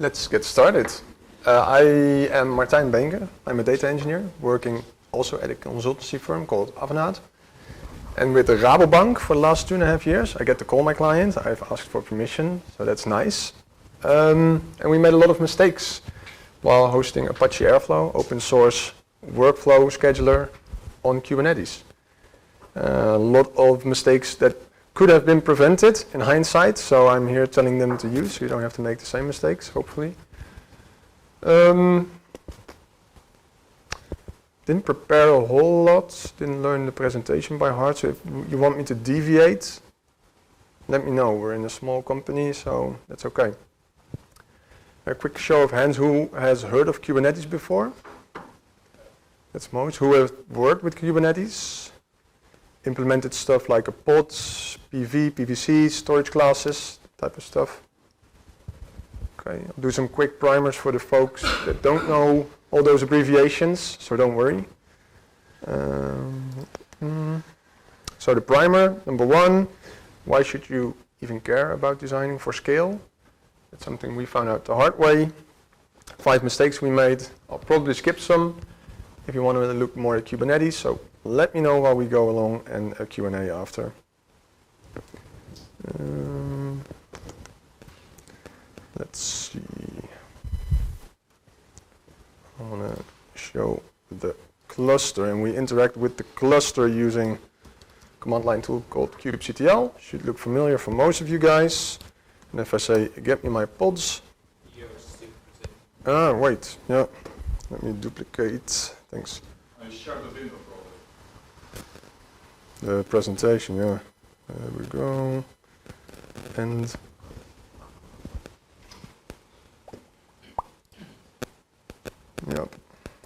Let's get started. I am Martijn Beenker. I'm a data engineer working also at a consultancy firm called Avanade. And with the Rabobank for the last 2.5 years, I get to call my client. I've asked for permission, so that's nice. And we made a lot of mistakes while hosting Apache Airflow, open source workflow scheduler on Kubernetes. A lot of mistakes that could have been prevented in hindsight, so I'm here telling them to use, so you don't have to make the same mistakes, hopefully. Didn't prepare a whole lot, didn't learn the presentation by heart, so if you want me to deviate, let me know. We're in a small company, so that's okay. A quick show of hands, who has heard of Kubernetes before? That's most. Who have worked with Kubernetes? Implemented stuff like a pods, PV, PVC, storage classes, type of stuff. Okay, I'll do some quick primers for the folks that don't know all those abbreviations, so don't worry. So the primer, number one, why should you even care about designing for scale? That's something we found out the hard way. 5 mistakes we made. I'll probably skip some if you want to look more at Kubernetes, so let me know while we go along and a Q&A after. Let's see. I want to show the cluster, and we interact with the cluster using a command line tool called kubectl. Should look familiar for most of you guys. And if I say, get me my pods. Wait, yeah. Let me duplicate. Thanks. I share the window, The presentation, yeah. There we go. And yeah.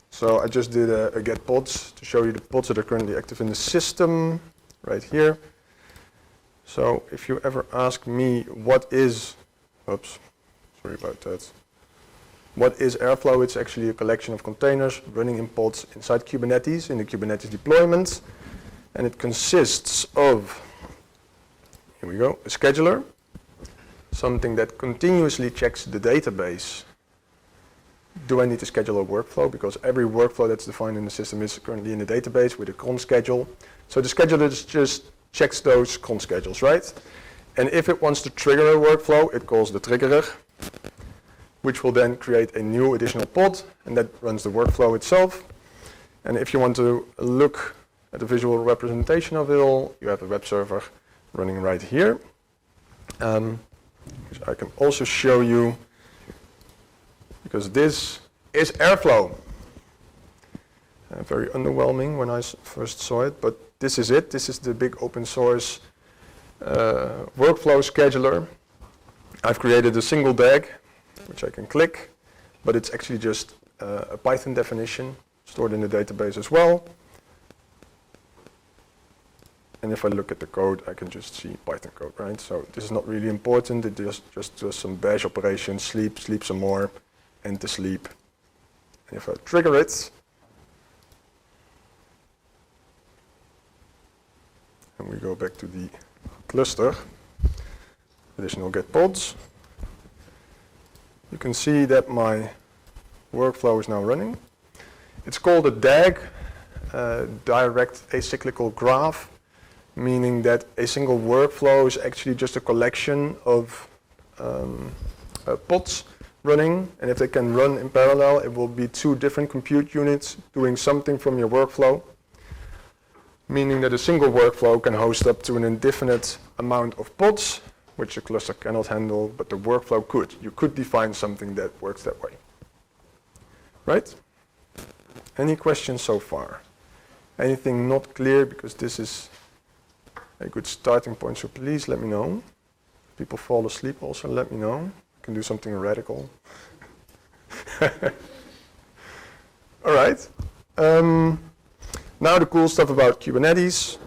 So I just did a get pods to show you the pods that are currently active in the system, right here. So if you ever ask me what is, oops, sorry about that. What is Airflow? It's actually a collection of containers running in pods inside Kubernetes, in the Kubernetes deployment. And it consists of, here we go, a scheduler, something that continuously checks the database. Do I need to schedule a workflow? Because every workflow that's defined in the system is currently in the database with a cron schedule. So the scheduler just checks those cron schedules, right? And if it wants to trigger a workflow, it calls the triggerer, which will then create a new additional pod, and that runs the workflow itself. And if you want to look at the visual representation of it all, you have a web server running right here. Which I can also show you, because this is Airflow. Very underwhelming when I first saw it, but this is it. This is the big open source workflow scheduler. I've created a single DAG, which I can click, but it's actually just a Python definition stored in the database as well. And if I look at the code, I can just see Python code, right? So this is not really important. It just does some bash operations, sleep some more, and to sleep. And if I trigger it, and we go back to the cluster, additional get pods, you can see that my workflow is now running. It's called a DAG, direct acyclical graph, meaning that a single workflow is actually just a collection of pods running, and if they can run in parallel, it will be 2 different compute units doing something from your workflow, meaning that a single workflow can host up to an indefinite amount of pods, which the cluster cannot handle, but the workflow could. You could define something that works that way. Right? Any questions so far? Anything not clear? Because this is a good starting point, so please let me know. If people fall asleep, also let me know. I can do something radical. All right. Now the cool stuff about Kubernetes.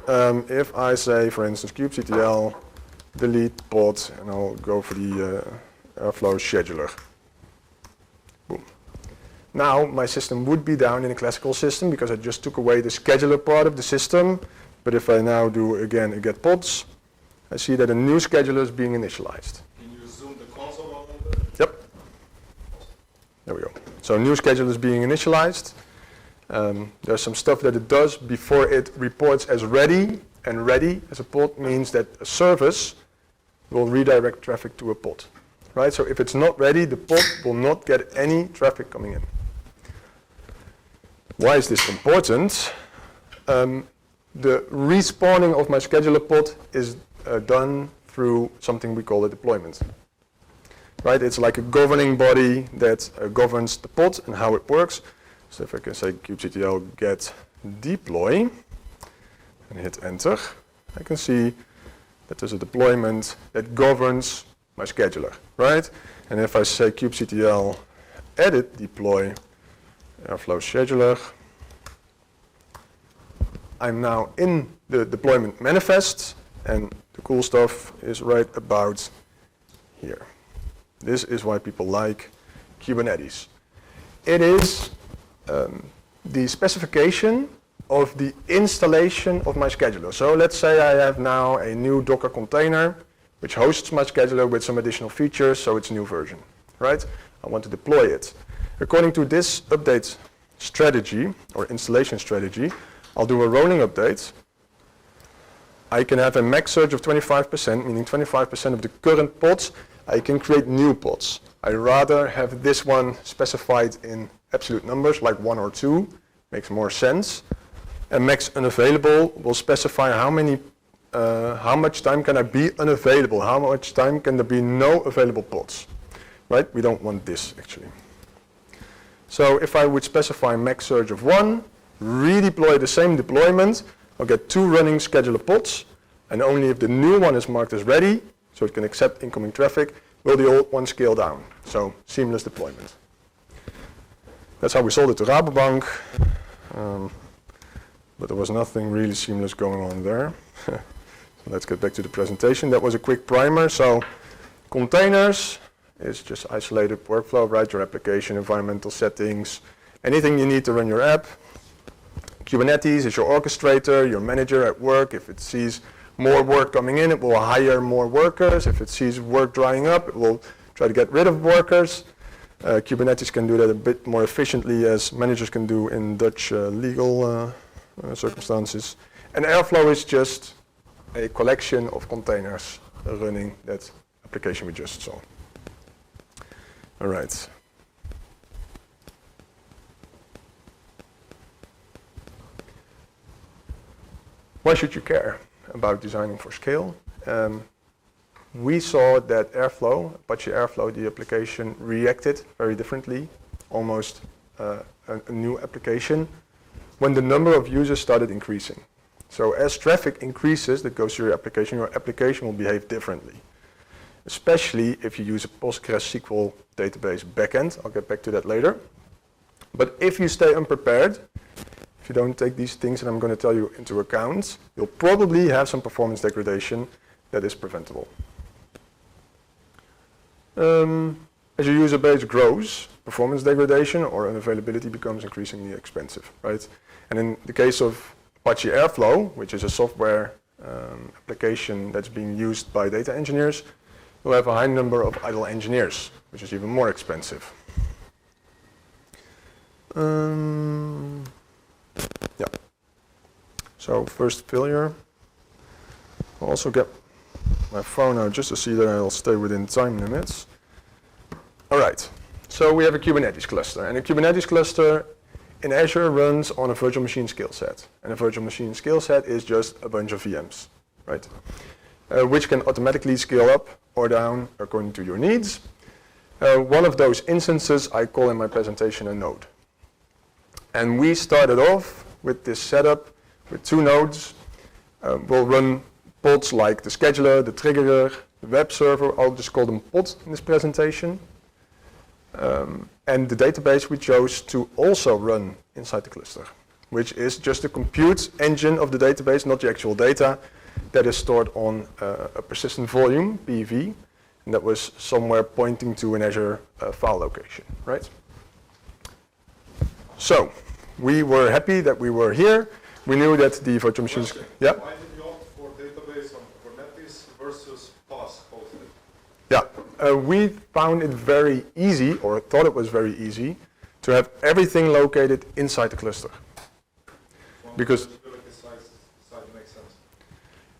If I say, for instance, kubectl delete pod, and I'll go for the Airflow scheduler. Boom. Now my system would be down in a classical system because I just took away the scheduler part of the system. But if I now do again a get pods, I see that a new scheduler is being initialized. Can you zoom the console a little bit? Yep. So new schedule is being initialized. There's some stuff that it does before it reports as ready, and ready as a pod means that a service will redirect traffic to a pod. Right? So if it's not ready, the pod will not get any traffic coming in. Why is this important? The respawning of my scheduler pod is done through something we call a deployment. Right? It's like a governing body that governs the pod and how it works. So if I can say kubectl get deploy and hit enter, I can see that there's a deployment that governs my scheduler, right? And if I say kubectl edit deploy Airflow scheduler, I'm now in the deployment manifest, and the cool stuff is right about here. This is why people like Kubernetes. It is the specification of the installation of my scheduler. So let's say I have now a new Docker container which hosts my scheduler with some additional features, so it's a new version, right? I want to deploy it. According to this update strategy or installation strategy, I'll do a rolling update. I can have a max surge of 25%, meaning 25% of the current pods. I can create new pods. I rather have this one specified in absolute numbers, like 1 or 2, makes more sense. And max unavailable will specify how much time can I be unavailable, how much time can there be no available pods, right? We don't want this actually. So if I would specify max surge of 1, redeploy the same deployment, I'll get 2 running scheduler pods, and only if the new one is marked as ready, so it can accept incoming traffic, will the old one scale down. So seamless deployment. That's how we sold it to Rabobank, but there was nothing really seamless going on there. So let's get back to the presentation. That was a quick primer. So containers is just isolated workflow, right? Your application, environmental settings, anything you need to run your app. Kubernetes is your orchestrator, your manager at work. If it sees more work coming in, it will hire more workers. If it sees work drying up, it will try to get rid of workers. Kubernetes can do that a bit more efficiently as managers can do in Dutch legal circumstances. And Airflow is just a collection of containers running that application we just saw. All right. Why should you care about designing for scale? We saw that Airflow, Apache Airflow, the application, reacted very differently, almost a new application, when the number of users started increasing. So as traffic increases that goes to your application will behave differently. Especially if you use a PostgreSQL database backend. I'll get back to that later. But if you stay unprepared, if you don't take these things that I'm going to tell you into account, you'll probably have some performance degradation that is preventable. As your user base grows, performance degradation or unavailability becomes increasingly expensive, right? And in the case of Apache Airflow, which is a software application that's being used by data engineers, you'll have a high number of idle engineers, which is even more expensive. Yeah. So first failure. I'll also get my phone out just to see that I'll stay within time limits. All right. So we have a Kubernetes cluster, and a Kubernetes cluster in Azure runs on a virtual machine scale set. And a virtual machine scale set is just a bunch of VMs, right? Which can automatically scale up or down according to your needs. One of those instances I call in my presentation a node. And we started off with this setup with 2 nodes. We'll run pods like the scheduler, the triggerer, the web server. I'll just call them pods in this presentation. And the database we chose to also run inside the cluster, which is just the compute engine of the database, not the actual data, that is stored on a persistent volume, PV, and that was somewhere pointing to an Azure file location, right? So we were happy that we were here. We knew that the virtual machines. Yeah. Why did you opt for database on Kubernetes versus PaaS hosted? Yeah, we found it very easy, or thought it was very easy, to have everything located inside the cluster. Because Side makes sense.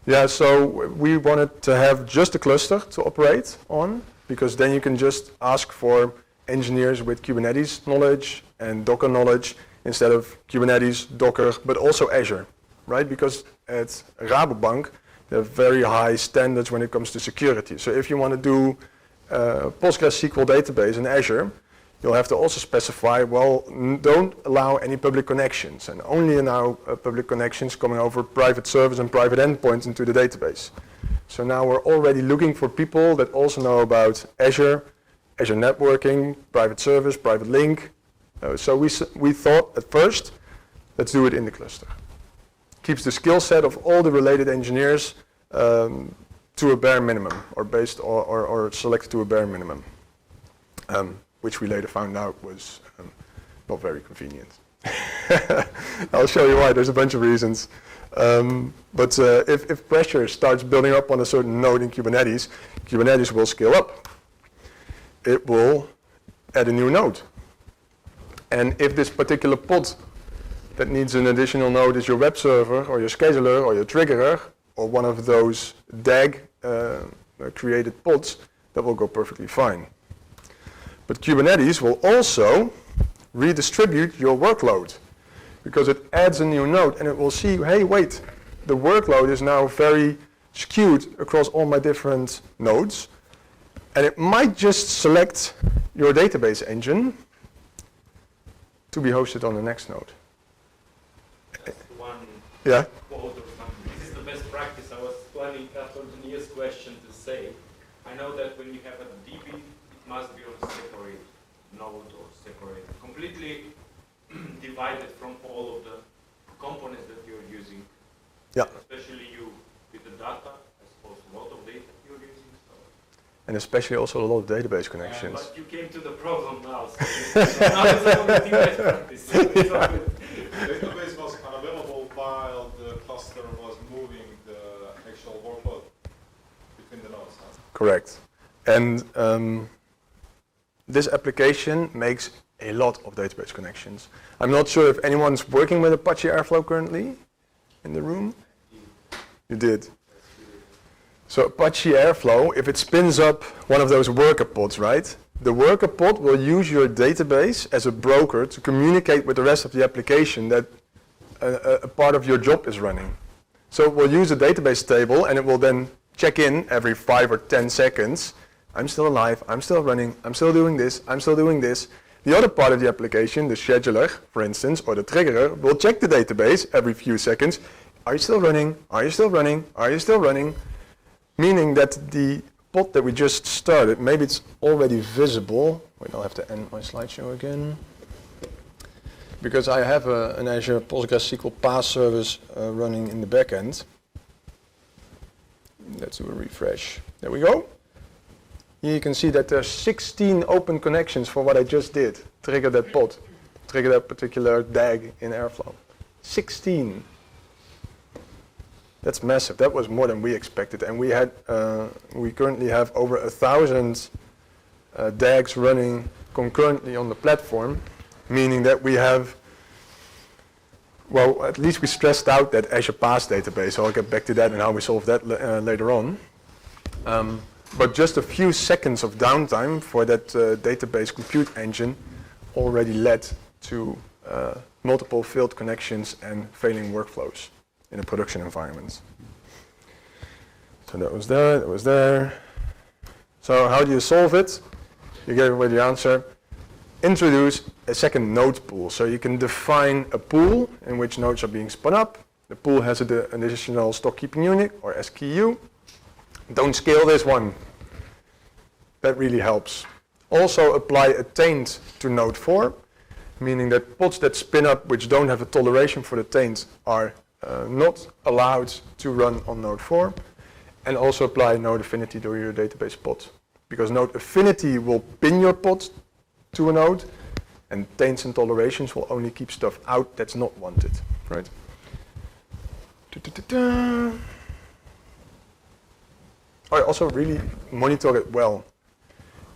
yeah, so we wanted to have just a cluster to operate on, because then you can just ask for engineers with Kubernetes knowledge and Docker knowledge instead of Kubernetes, Docker, but also Azure, right? Because at Rabobank, they have very high standards when it comes to security. So if you want to do PostgreSQL database in Azure, you'll have to also specify, well, don't allow any public connections and only allow public connections coming over private servers and private endpoints into the database. So now we're already looking for people that also know about Azure, Azure networking, private service, private link. So we thought at first, let's do it in the cluster. Keeps the skill set of all the related engineers to a bare minimum, or based or selected to a bare minimum, which we later found out was not very convenient. I'll show you why. There's a bunch of reasons. But if pressure starts building up on a certain node in Kubernetes, Kubernetes will scale up. It will add a new node. And if this particular pod that needs an additional node is your web server or your scheduler or your triggerer or one of those DAG created pods, that will go perfectly fine. But Kubernetes will also redistribute your workload because it adds a new node and it will see, hey, wait, the workload is now very skewed across all my different nodes, and it might just select your database engine to be hosted on the next node. Just one Yeah. quote or something. This is the best practice. I was planning after the nearest question to say. I know that when you have a DB, it must be on a separate node or separate, completely divided from all of the components that you're using. Yeah. Especially you with the data, I suppose a lot of data you're using. So. And especially also a lot of database connections. But you came to the problem now. So now it's only best practice. So it's all good. The database was unavailable while the cluster was moving the actual workload between the nodes. Correct. And this application makes a lot of database connections. I'm not sure if anyone's working with Apache Airflow currently in the room. You did. So Apache Airflow, if it spins up one of those worker pods, right? The worker pod will use your database as a broker to communicate with the rest of the application that a part of your job is running. So it will use a database table and it will then check in every 5 or 10 seconds. I'm still alive, I'm still running, I'm still doing this, I'm still doing this. The other part of the application, the scheduler, for instance, or the triggerer, will check the database every few seconds. Are you still running? Are you still running? Are you still running? Meaning that the pod that we just started, maybe it's already visible. Wait, I'll have to end my slideshow again. Because I have an Azure PostgreSQL PaaS service running in the backend. Let's do a refresh. There we go. Here you can see that there's 16 open connections for what I just did. Trigger that pod, trigger that particular DAG in Airflow. 16. That's massive. That was more than we expected. And we currently have over 1,000 DAGs running concurrently on the platform, meaning that we have, well, at least we stressed out that Azure PaaS database. So I'll get back to that and how we solve that later on. But just a few seconds of downtime for that database compute engine already led to multiple failed connections and failing workflows in a production environment. So that was there, that was there. So how do you solve it? You gave away the answer. Introduce a second node pool. So you can define a pool in which nodes are being spun up. The pool has an additional stock keeping unit or SKU. Don't scale this one. That really helps. Also apply a taint to node 4, meaning that pods that spin up which don't have a toleration for the taint are not allowed to run on node 4. And also apply node affinity to your database pod. Because node affinity will pin your pod to a node, and taints and tolerations will only keep stuff out that's not wanted, right? Oh, also really monitor it well,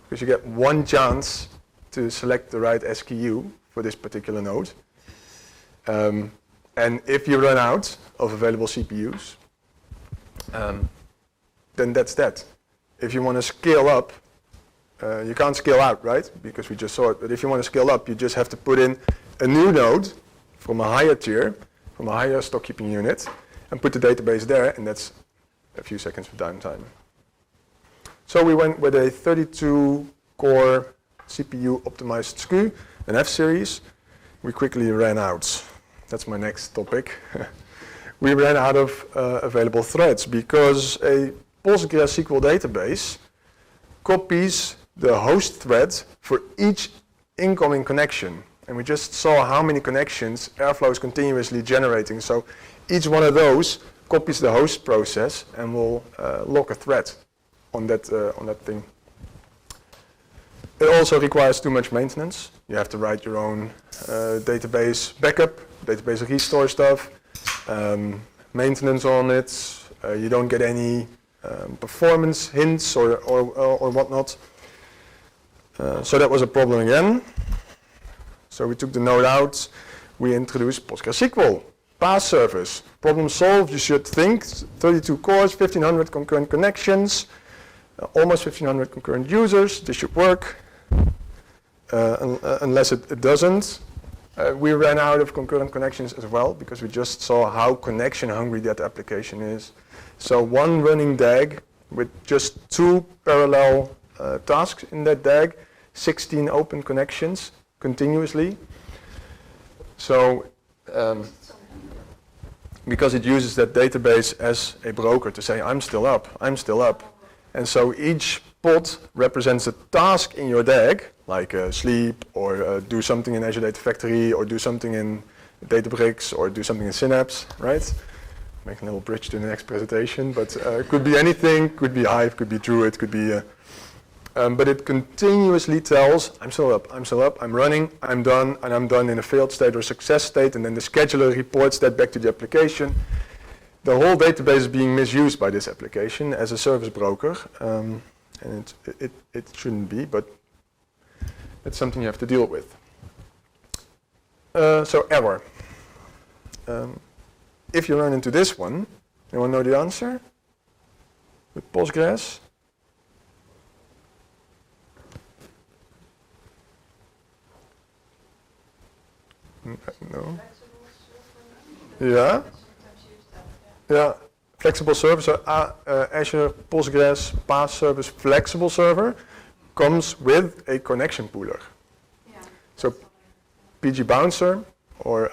because you get one chance to select the right SKU for this particular node. And if you run out of available CPUs, then that's that. If you want to scale up, you can't scale out, right? Because we just saw it. But if you want to scale up, you just have to put in a new node from a higher tier, from a higher stock keeping unit, and put the database there, and that's a few seconds of downtime. So we went with a 32-core CPU optimized SKU, an F-series. We quickly ran out. That's my next topic. We ran out of available threads because a PostgreSQL database copies the host thread for each incoming connection. And we just saw how many connections Airflow is continuously generating. So each one of those copies the host process and will lock a thread on that thing. It also requires too much maintenance. You have to write your own database backup, database restore stuff, maintenance on it. You don't get any performance hints or whatnot. So that was a problem again. So we took the node out. We introduced PostgreSQL PaaS service. Problem solved, you should think. 32 cores, 1,500 concurrent connections, almost 1,500 concurrent users. This should work. Unless it doesn't. We ran out of concurrent connections as well because we just saw how connection hungry that application is. So one running DAG with just 2 parallel tasks in that DAG, 16 open connections continuously. So because it uses that database as a broker to say, I'm still up, I'm still up. And so each pod represents a task in your DAG, like sleep or do something in Azure Data Factory or do something in Databricks or do something in Synapse, right? Make a little bridge to the next presentation, but it could be anything, could be Hive, could be Druid, could be, but it continuously tells, I'm still up, I'm running, I'm done, and I'm done in a failed state or success state, and then the scheduler reports that back to the application. The whole database is being misused by this application as a service broker, and it shouldn't be, but it's something you have to deal with. So error. If you run into this one, you want to know the answer? With Postgres? No. Yeah. Yeah. Flexible server. So Azure Postgres PaaS service flexible server comes with a connection pooler. Yeah. So PG Bouncer or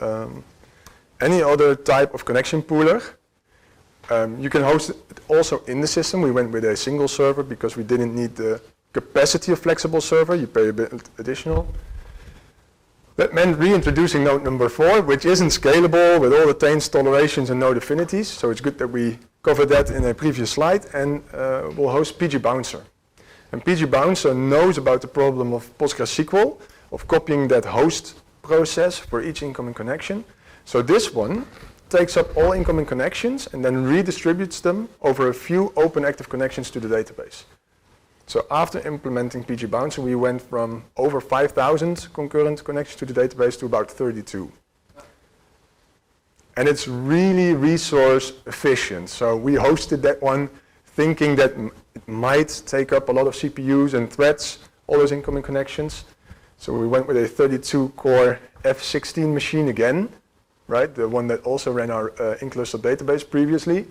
any other type of connection pooler. You can host it also in the system. We went with a single server because we didn't need the capacity of flexible server. You pay a bit additional. That meant reintroducing node number 4, which isn't scalable with all the taints, tolerations, and node affinities. So it's good that we covered that in a previous slide, and we'll host PG Bouncer. And PG Bouncer knows about the problem of PostgreSQL, of copying that host process for each incoming connection. So this one takes up all incoming connections and then redistributes them over a few open active connections to the database. So after implementing PG Bouncer, we went from over 5,000 concurrent connections to the database to about 32. And it's really resource efficient. So we hosted that one thinking that it might take up a lot of CPUs and threads, all those incoming connections. So we went with a 32-core F16 machine again, right? The one that also ran our in-cluster database previously.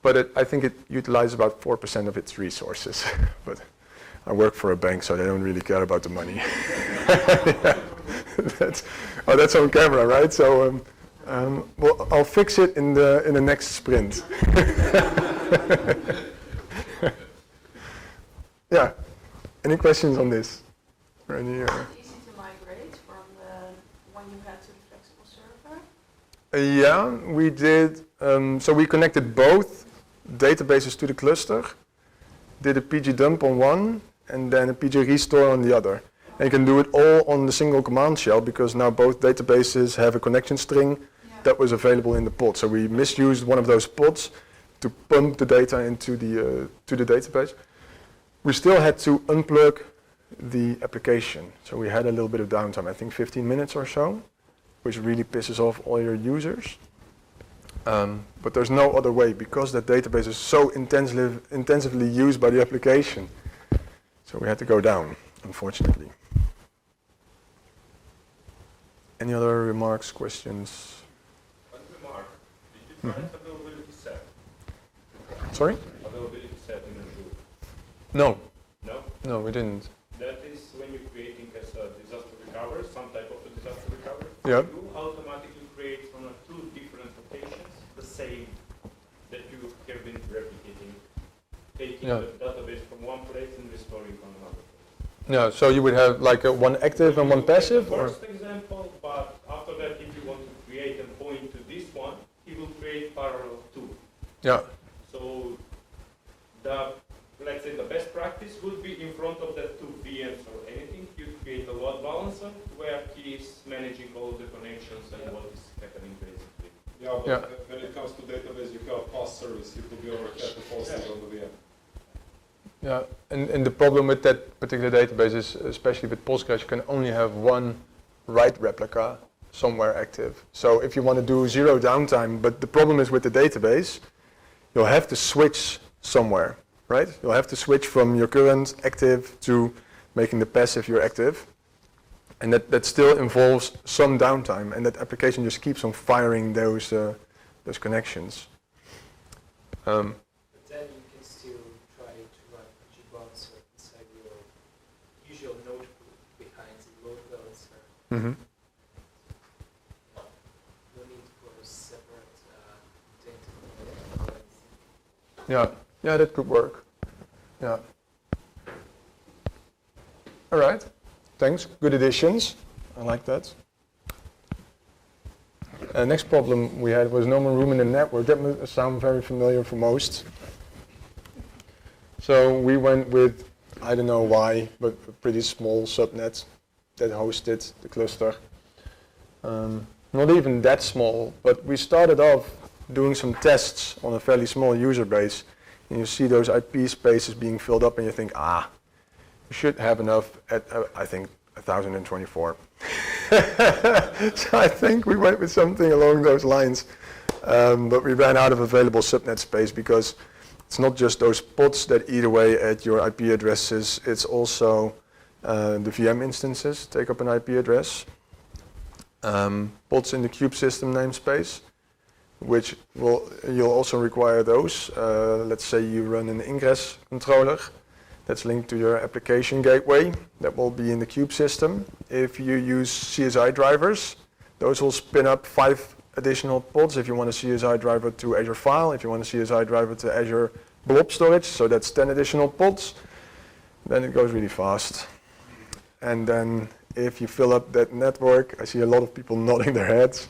But I think it utilizes about 4% of its resources. But I work for a bank, so they don't really care about the money. Yeah. That's on camera, right? So well, I'll fix it in the next sprint. Yeah. Any questions on this? Or any, Is it easy to migrate from the one you had to the flexible server? Yeah, we did. So we connected both databases to the cluster, did a PG dump on one, and then a PG restore on the other. And you can do it all on the single command shell because now both databases have a connection string that was available in the pod. So we misused one of those pods to pump the data into the database. We still had to unplug the application. So we had a little bit of downtime, I think 15 minutes or so, which really pisses off all your users. But there's no other way because that database is so intensively used by the application. So we had to go down, unfortunately. Any other remarks, questions? One remark. Did you try availability set? Sorry? Availability set in Azure? No. No? No, we didn't. That is when you're creating as a disaster recovery, some type of a disaster recovery. Yeah. You automatically create on two different locations the same that you have been replicating, taking the database from one place and restoring on another place. Yeah, so you would have like one active and one passive? First example, but after that, if you want to create and point to this one, he will create parallel two. Yeah. So let's say the best practice would be in front of the two VMs or anything, you create a load balancer where he is managing all the connections and what is happening basically. Yeah, but when it comes to database, you have pass service, it will be overhead to post it on the VM. Yeah, and the problem with that particular database is, especially with Postgres, you can only have one write replica somewhere active. So if you want to do zero downtime, but the problem is with the database, you'll have to switch somewhere, right? You'll have to switch from your current active to making the passive your active. And that still involves some downtime, and that application just keeps on firing those connections. But then you can still try to run a G-balancer inside your usual notebook behind the load balancer. Mm-hmm. No need for a separate data. Yeah, that could work. Yeah. All right. Thanks. Good additions. I like that. Next problem we had was no more room in the network. That must sound very familiar for most. So we went with, I don't know why, but a pretty small subnet that hosted the cluster. Not even that small, but we started off doing some tests on a fairly small user base. And you see those IP spaces being filled up and you think, you should have enough at, I think, 1024. So I think we went with something along those lines. But we ran out of available subnet space because it's not just those pods that eat away at your IP addresses, it's also the VM instances take up an IP address. Pods in the kube system namespace, which you'll also require those. Let's say you run an ingress controller that's linked to your application gateway. That will be in the kube system. If you use CSI drivers, those will spin up 5 additional pods if you want a CSI driver to Azure File, if you want a CSI driver to Azure Blob Storage, so that's 10 additional pods. Then it goes really fast. And then if you fill up that network, I see a lot of people nodding their heads.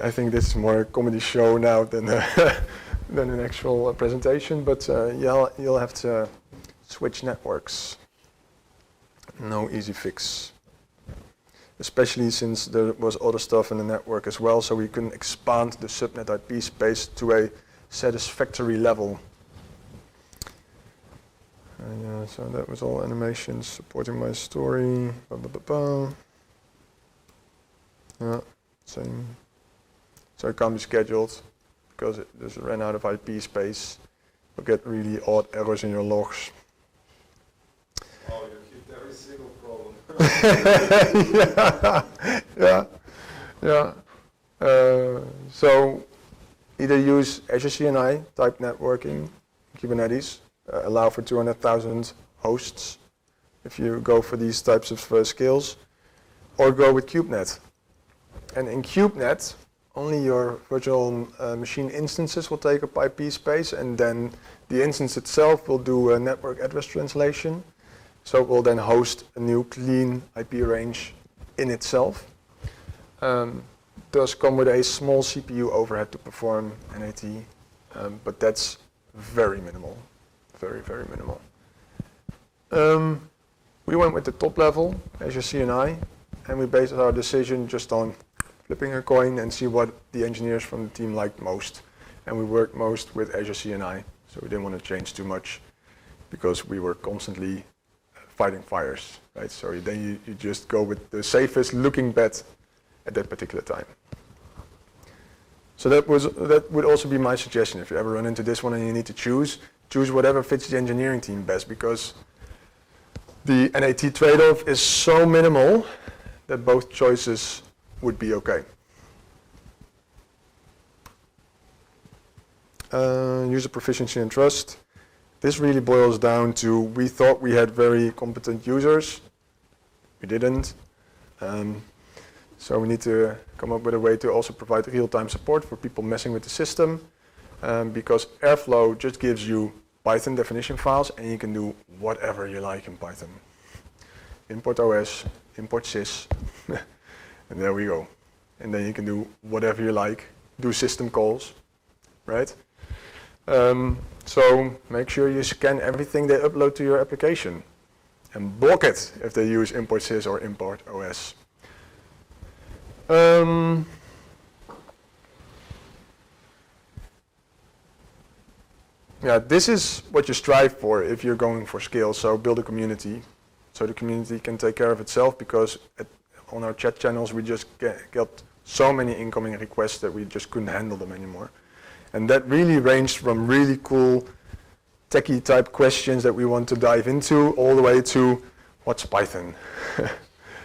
I think this is more a comedy show now than an actual presentation, but you'll have to switch networks. No easy fix. Especially since there was other stuff in the network as well, so we couldn't expand the subnet IP space to a satisfactory level. So that was all animations supporting my story. Yeah, same. So it can't be scheduled because it just ran out of IP space. You'll get really odd errors in your logs. Oh, you hit every single problem. Yeah. So either use Azure CNI type networking, Kubernetes, allow for 200,000 hosts if you go for these types of skills, or go with KubeNet. And in KubeNet, only your virtual machine instances will take up IP space, and then the instance itself will do a network address translation. So it will then host a new clean IP range in itself. Does come with a small CPU overhead to perform NAT, but that's very minimal, very, very minimal. We went with the top level, Azure CNI, and we based our decision just on flipping a coin and see what the engineers from the team liked most. And we worked most with Azure CNI, so we didn't want to change too much because we were constantly fighting fires, right? So then you just go with the safest looking bet at that particular time. So that would also be my suggestion. If you ever run into this one and you need to choose whatever fits the engineering team best, because the NAT trade-off is so minimal that both choices would be okay. User proficiency and trust. This really boils down to, we thought we had very competent users. We didn't. So we need to come up with a way to also provide real-time support for people messing with the system, because Airflow just gives you Python definition files and you can do whatever you like in Python. Import OS, import sys, and there we go. And then you can do whatever you like, do system calls, right? So make sure you scan everything they upload to your application and block it if they use import sys or import OS. Yeah, this is what you strive for if you're going for scale. So build a community, so the community can take care of itself, because on our chat channels we just got so many incoming requests that we just couldn't handle them anymore. And that really ranged from really cool techie type questions that we want to dive into, all the way to what's Python?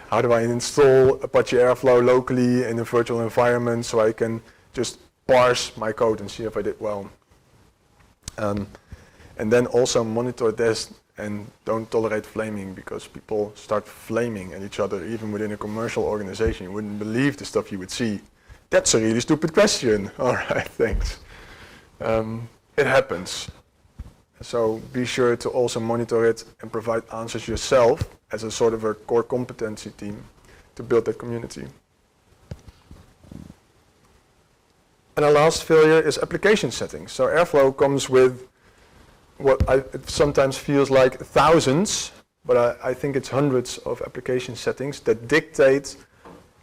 How do I install Apache Airflow locally in a virtual environment so I can just parse my code and see if I did well? And then also monitor this and don't tolerate flaming, because people start flaming at each other even within a commercial organization. You wouldn't believe the stuff you would see. That's a really stupid question. All right, thanks. It happens. So be sure to also monitor it and provide answers yourself as a sort of a core competency team to build that community. And our last failure is application settings. So Airflow comes with what it sometimes feels like thousands, but I think it's hundreds of application settings that dictate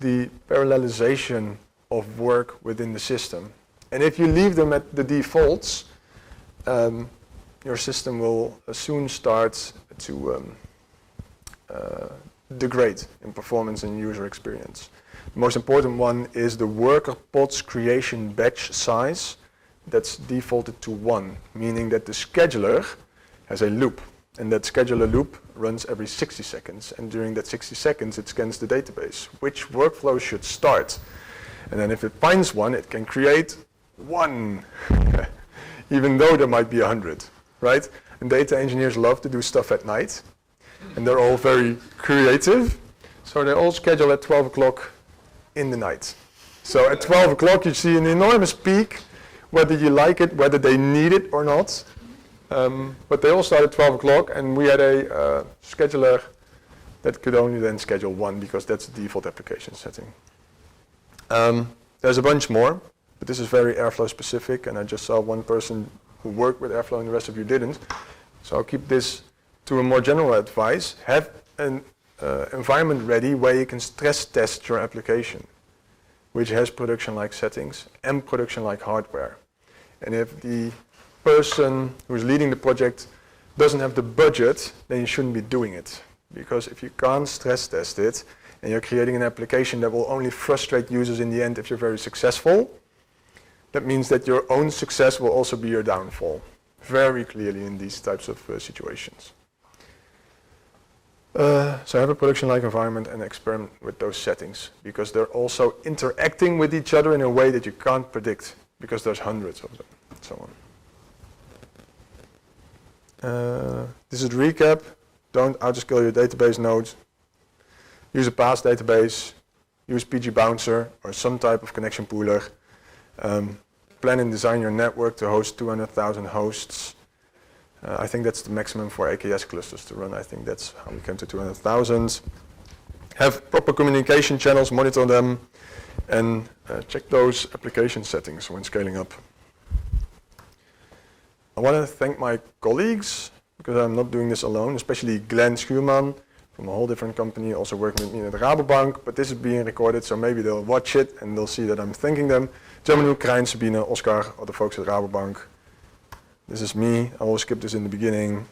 the parallelization of work within the system. And if you leave them at the defaults, your system will soon start to degrade in performance and user experience. The most important one is the worker pods creation batch size that's defaulted to 1, meaning that the scheduler has a loop, and that scheduler loop runs every 60 seconds, and during that 60 seconds it scans the database, which workflow should start. And then if it finds one, it can create 1, even though there might be 100, right? And data engineers love to do stuff at night, and they're all very creative, so they all schedule at 12 o'clock in the night. So at 12 o'clock you see an enormous peak, whether you like it, whether they need it or not. But they all start at 12 o'clock, and we had a scheduler that could only then schedule 1, because that's the default application setting. There's a bunch more, but this is very Airflow specific, and I just saw one person who worked with Airflow and the rest of you didn't. So I'll keep this to a more general advice. Have an environment ready where you can stress test your application, which has production-like settings and production-like hardware. And if the person who's leading the project doesn't have the budget, then you shouldn't be doing it. Because if you can't stress test it, and you're creating an application that will only frustrate users in the end if you're very successful, that means that your own success will also be your downfall, very clearly in these types of situations. So have a production-like environment and experiment with those settings, because they're also interacting with each other in a way that you can't predict, because there's hundreds of them, and so on. This is the recap. Don't autoscale your database nodes. Use a PaaS database. Use PG Bouncer or some type of connection pooler. Plan and design your network to host 200,000 hosts. I think that's the maximum for AKS clusters to run. I think that's how we came to 200,000. Have proper communication channels, monitor them, and check those application settings when scaling up. I want to thank my colleagues, because I'm not doing this alone, especially Glenn Schuurman from a whole different company, also working with me at Rabobank, but this is being recorded, so maybe they'll watch it and they'll see that I'm thanking them. Germany, Krijn, Sabine, Oscar, all the folks at Rabobank. This is me. I will skip this in the beginning.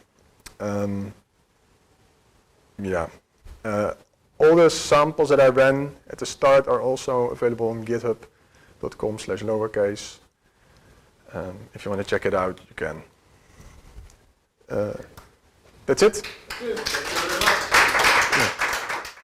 Yeah. All the samples that I ran at the start are also available on github.com/lowercase. If you want to check it out, you can. That's it. Good.